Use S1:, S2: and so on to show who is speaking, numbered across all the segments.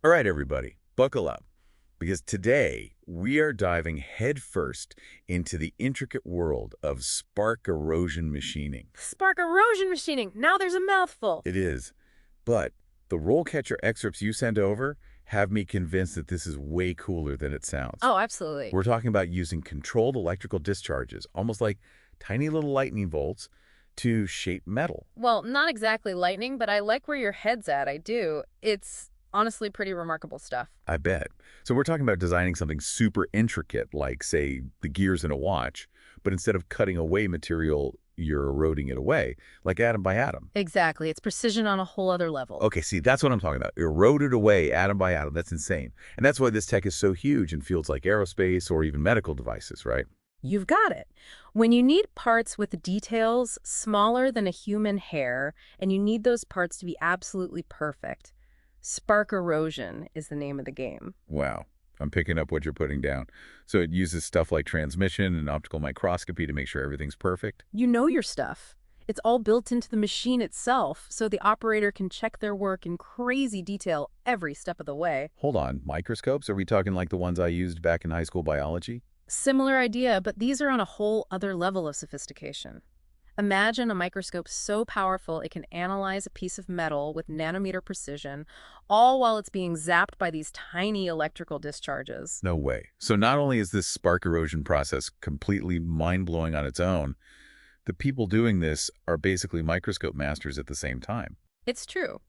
S1: All right, everybody, buckle up, because today we are diving headfirst into the intricate world of spark erosion machining.
S2: Spark Erosion Machining. Now there's a mouthful.
S1: It is, but the RoleCatcher excerpts you sent over have me convinced that this is way cooler than it sounds.
S2: Oh, absolutely.
S1: We're talking about using controlled electrical discharges, almost like tiny little lightning bolts, to shape metal.
S2: Well, not exactly lightning, but I like where your head's at. I do. It's honestly pretty remarkable stuff.
S1: I bet. So we're talking about designing something super intricate, like, say, the gears in a watch, but instead of cutting away material, you're eroding it away, like atom by atom.
S2: Exactly. It's precision on a whole other level.
S1: Okay, see, that's what I'm talking about. Eroded away atom by atom. That's insane. And that's why this tech is so huge in fields like aerospace or even medical devices, right?
S2: You've got it. When you need parts with details smaller than a human hair, and you need those parts to be absolutely perfect, spark erosion is the name of the game.
S1: Wow. I'm picking up what you're putting down. So it uses stuff like transmission and optical microscopy to make sure everything's perfect?
S2: You know your stuff. It's all built into the machine itself, so the operator can check their work in crazy detail every step of the way.
S1: Hold on, microscopes? Are we talking like the ones I used back in high school biology?
S2: Similar idea, but these are on a whole other level of sophistication. Imagine a microscope so powerful it can analyze a piece of metal with nanometer precision, all while it's being zapped by these tiny electrical discharges.
S1: No way. So not only is this spark erosion process completely mind-blowing on its own, the people doing this are basically microscope masters at the same time.
S2: It's true.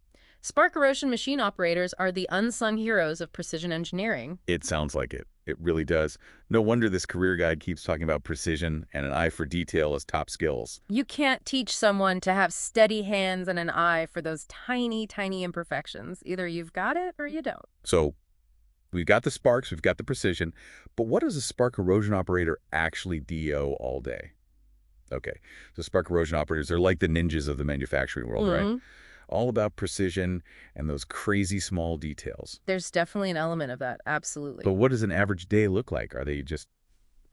S2: Spark Erosion Machine Operators are the unsung heroes of precision engineering.
S1: It sounds like it. It really does. No wonder this career guide keeps talking about precision and an eye for detail as top skills.
S2: You can't teach someone to have steady hands and an eye for those tiny, tiny imperfections. Either you've got it or you don't.
S1: So we've got the sparks, we've got the precision, but what does a spark erosion operator actually do all day? Okay, so spark erosion operators, they're like the ninjas of the manufacturing world, right? All about precision and those crazy small details.
S2: There's definitely an element of that, absolutely.
S1: But what does an average day look like? Are they just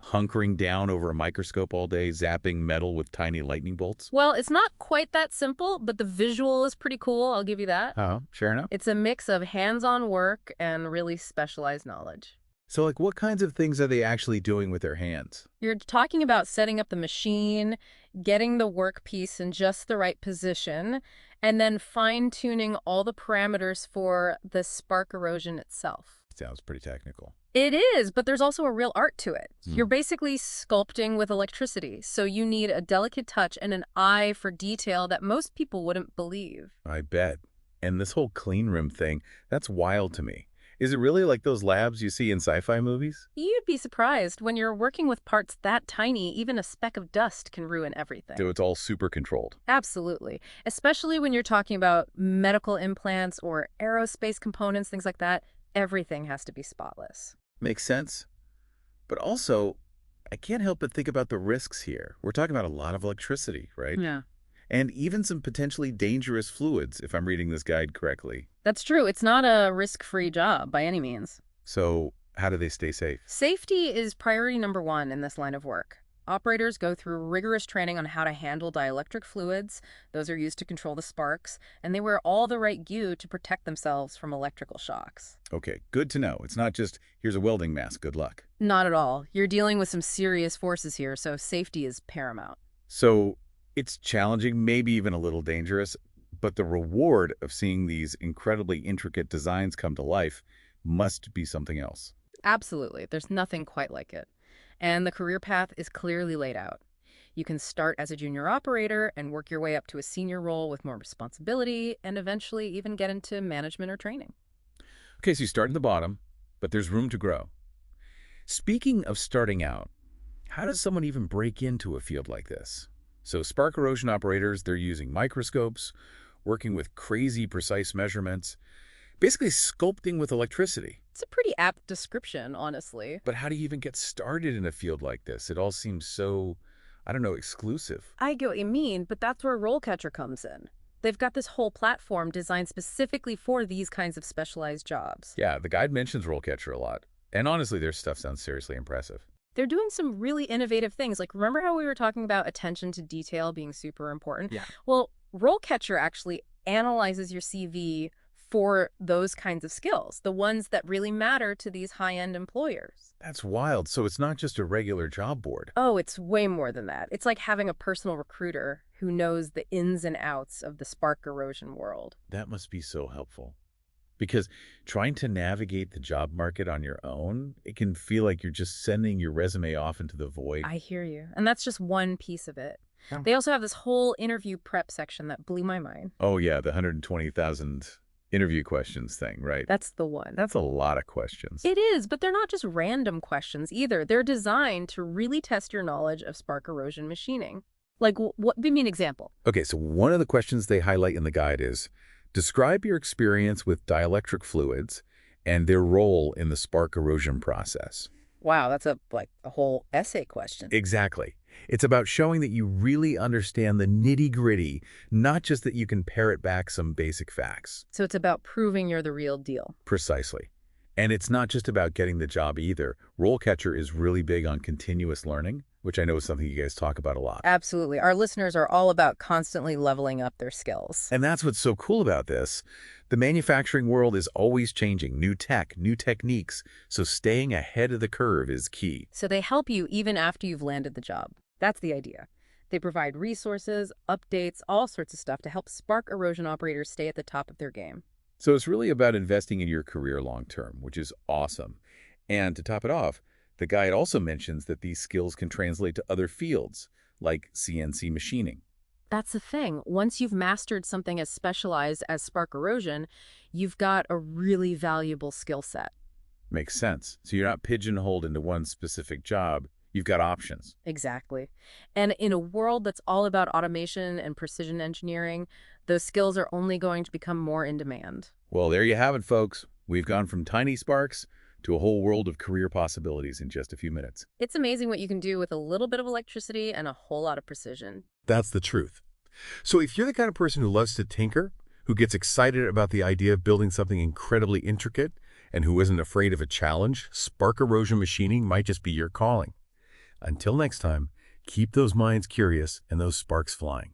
S1: hunkering down over a microscope all day, zapping metal with tiny lightning bolts?
S2: Well, it's not quite that simple, but the visual is pretty cool, I'll give you that.
S1: Oh, sure enough.
S2: It's a mix of hands-on work and really specialized knowledge.
S1: So, like, what kinds of things are they actually doing with their hands?
S2: You're talking about setting up the machine, getting the workpiece in just the right position, and then fine-tuning all the parameters for the spark erosion itself.
S1: Sounds pretty technical.
S2: It is, but there's also a real art to it. You're basically sculpting with electricity, so you need a delicate touch and an eye for detail that most people wouldn't believe.
S1: I bet. And this whole clean room thing, that's wild to me. Is it really like those labs you see in sci-fi movies?
S2: You'd be surprised. When you're working with parts that tiny, even a speck of dust can ruin everything.
S1: So it's all super controlled.
S2: Absolutely. Especially when you're talking about medical implants or aerospace components, things like that. Everything has to be spotless.
S1: Makes sense. But also, I can't help but think about the risks here. We're talking about a lot of electricity, right?
S2: Yeah.
S1: And even some potentially dangerous fluids, if I'm reading this guide correctly.
S2: That's true. It's not a risk-free job by any means.
S1: So how do they stay safe?
S2: Safety is priority number one in this line of work. Operators go through rigorous training on how to handle dielectric fluids. Those are used to control the sparks, and they wear all the right gear to protect themselves from electrical shocks.
S1: Okay, good to know. It's not just, here's a welding mask, good luck.
S2: Not at all. You're dealing with some serious forces here, so safety is paramount.
S1: So it's challenging, maybe even a little dangerous, but the reward of seeing these incredibly intricate designs come to life must be something else.
S2: Absolutely. There's nothing quite like it. And the career path is clearly laid out. You can start as a junior operator and work your way up to a senior role with more responsibility and eventually even get into management or training.
S1: Okay, so you start in the bottom, but there's room to grow. Speaking of starting out, how does someone even break into a field like this? So spark erosion operators, they're using microscopes, working with crazy precise measurements, basically sculpting with electricity.
S2: It's a pretty apt description, honestly.
S1: But how do you even get started in a field like this? It all seems so, I don't know, exclusive.
S2: I get what you mean, but that's where RoleCatcher comes in. They've got this whole platform designed specifically for these kinds of specialized jobs.
S1: Yeah, the guide mentions RoleCatcher a lot. And honestly, their stuff sounds seriously impressive.
S2: They're doing some really innovative things. Like, remember how we were talking about attention to detail being super important?
S1: Yeah.
S2: Well, RoleCatcher actually analyzes your CV for those kinds of skills, the ones that really matter to these high-end employers.
S1: That's wild. So it's not just a regular job board.
S2: Oh, it's way more than that. It's like having a personal recruiter who knows the ins and outs of the spark erosion world.
S1: That must be so helpful. Because trying to navigate the job market on your own, it can feel like you're just sending your resume off into the void.
S2: I hear you. And that's just one piece of it.
S1: Yeah.
S2: They also have this whole interview prep section that blew my mind.
S1: Oh, yeah, the 120,000 interview questions thing, right?
S2: That's the one.
S1: That's a lot of questions.
S2: It is, but they're not just random questions either. They're designed to really test your knowledge of spark erosion machining. Like, what? Give me an example.
S1: Okay, so one of the questions they highlight in the guide is, describe your experience with dielectric fluids and their role in the spark erosion process.
S2: Wow, that's a whole essay question.
S1: Exactly. It's about showing that you really understand the nitty-gritty, not just that you can parrot back some basic facts.
S2: So it's about proving you're the real deal.
S1: Precisely. And it's not just about getting the job either. RoleCatcher is really big on continuous learning, which I know is something you guys talk about a lot.
S2: Absolutely. Our listeners are all about constantly leveling up their skills.
S1: And that's what's so cool about this. The manufacturing world is always changing, new tech, new techniques, so staying ahead of the curve is key.
S2: So they help you even after you've landed the job. That's the idea. They provide resources, updates, all sorts of stuff to help spark erosion operators stay at the top of their game.
S1: So it's really about investing in your career long term, which is awesome. And to top it off, the guide also mentions that these skills can translate to other fields, like CNC machining.
S2: That's the thing. Once you've mastered something as specialized as spark erosion, you've got a really valuable skill set.
S1: Makes sense. So you're not pigeonholed into one specific job. You've got options.
S2: Exactly. And in a world that's all about automation and precision engineering, those skills are only going to become more in demand.
S1: Well, there you have it, folks. We've gone from tiny sparks to a whole world of career possibilities in just a few minutes.
S2: It's amazing what you can do with a little bit of electricity and a whole lot of precision.
S3: That's the truth. So if you're the kind of person who loves to tinker, who gets excited about the idea of building something incredibly intricate, and who isn't afraid of a challenge, spark erosion machining might just be your calling. Until next time, keep those minds curious and those sparks flying.